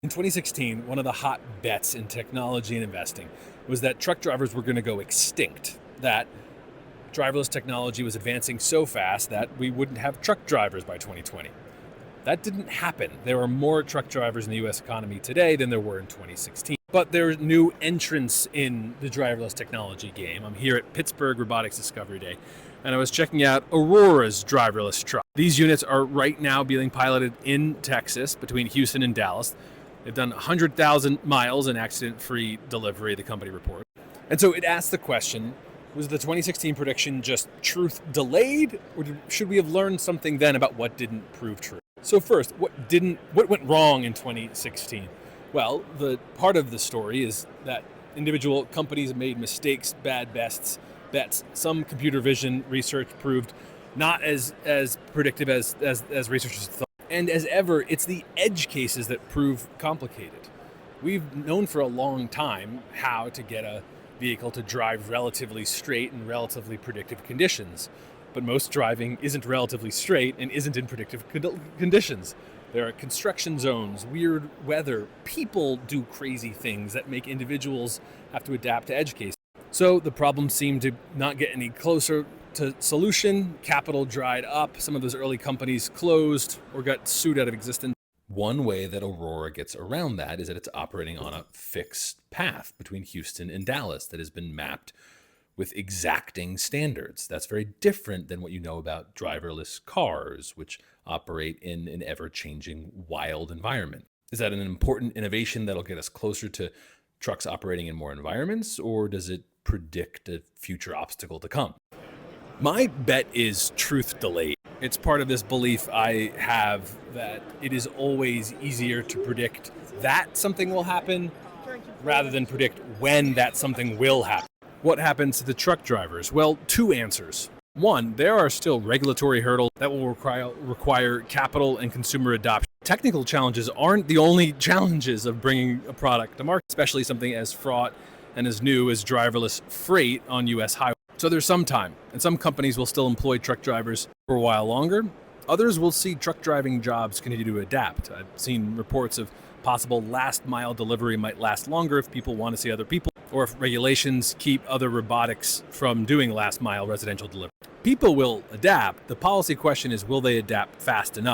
In 2016, one of the hot bets in technology and investing was that truck drivers were going to go extinct, that driverless technology was advancing so fast that we wouldn't have truck drivers by 2020. That didn't happen. There are more truck drivers in the US economy today than there were in 2016. But there are new entrants in the driverless technology game. I'm here at Pittsburgh Robotics Discovery Day, and I was checking out Aurora's driverless truck. These units are right now being piloted in Texas between Houston and Dallas. They've done 100,000 miles in accident-free delivery, the company reports. And so it asks the question, was the 2016 prediction just truth delayed, or should we have learned something then about what didn't prove true? So first, what went wrong in 2016? Well, the part of the story is that individual companies made mistakes, bad bets. Some computer vision research proved not as predictive as researchers thought. And as ever, it's the edge cases that prove complicated. We've known for a long time how to get a vehicle to drive relatively straight in relatively predictive conditions. But most driving isn't relatively straight and isn't in predictive conditions. There are construction zones, weird weather. People do crazy things that make individuals have to adapt to edge cases. So the problem seemed to not get any closer to solution. Capital dried up. Some of those early companies closed or got sued out of existence. One way that Aurora gets around that is that it's operating on a fixed path between Houston and Dallas that has been mapped with exacting standards. That's very different than what you know about driverless cars, which operate in an ever-changing wild environment. Is that an important innovation that'll get us closer to trucks operating in more environments, or does it predict a future obstacle to come? My bet is truth delayed. It's part of this belief I have that it is always easier to predict that something will happen rather than predict when that something will happen. What happens to the truck drivers? Well, two answers. One, there are still regulatory hurdles that will require capital and consumer adoption. Technical challenges aren't the only challenges of bringing a product to market, especially something as fraught and as new as driverless freight on US highways. So there's some time, and some companies will still employ truck drivers for a while longer. Others will see truck driving jobs continue to adapt. I've seen reports of possible last mile delivery might last longer if people want to see other people, or if regulations keep other robotics from doing last mile residential delivery. People will adapt. The policy question is, will they adapt fast enough?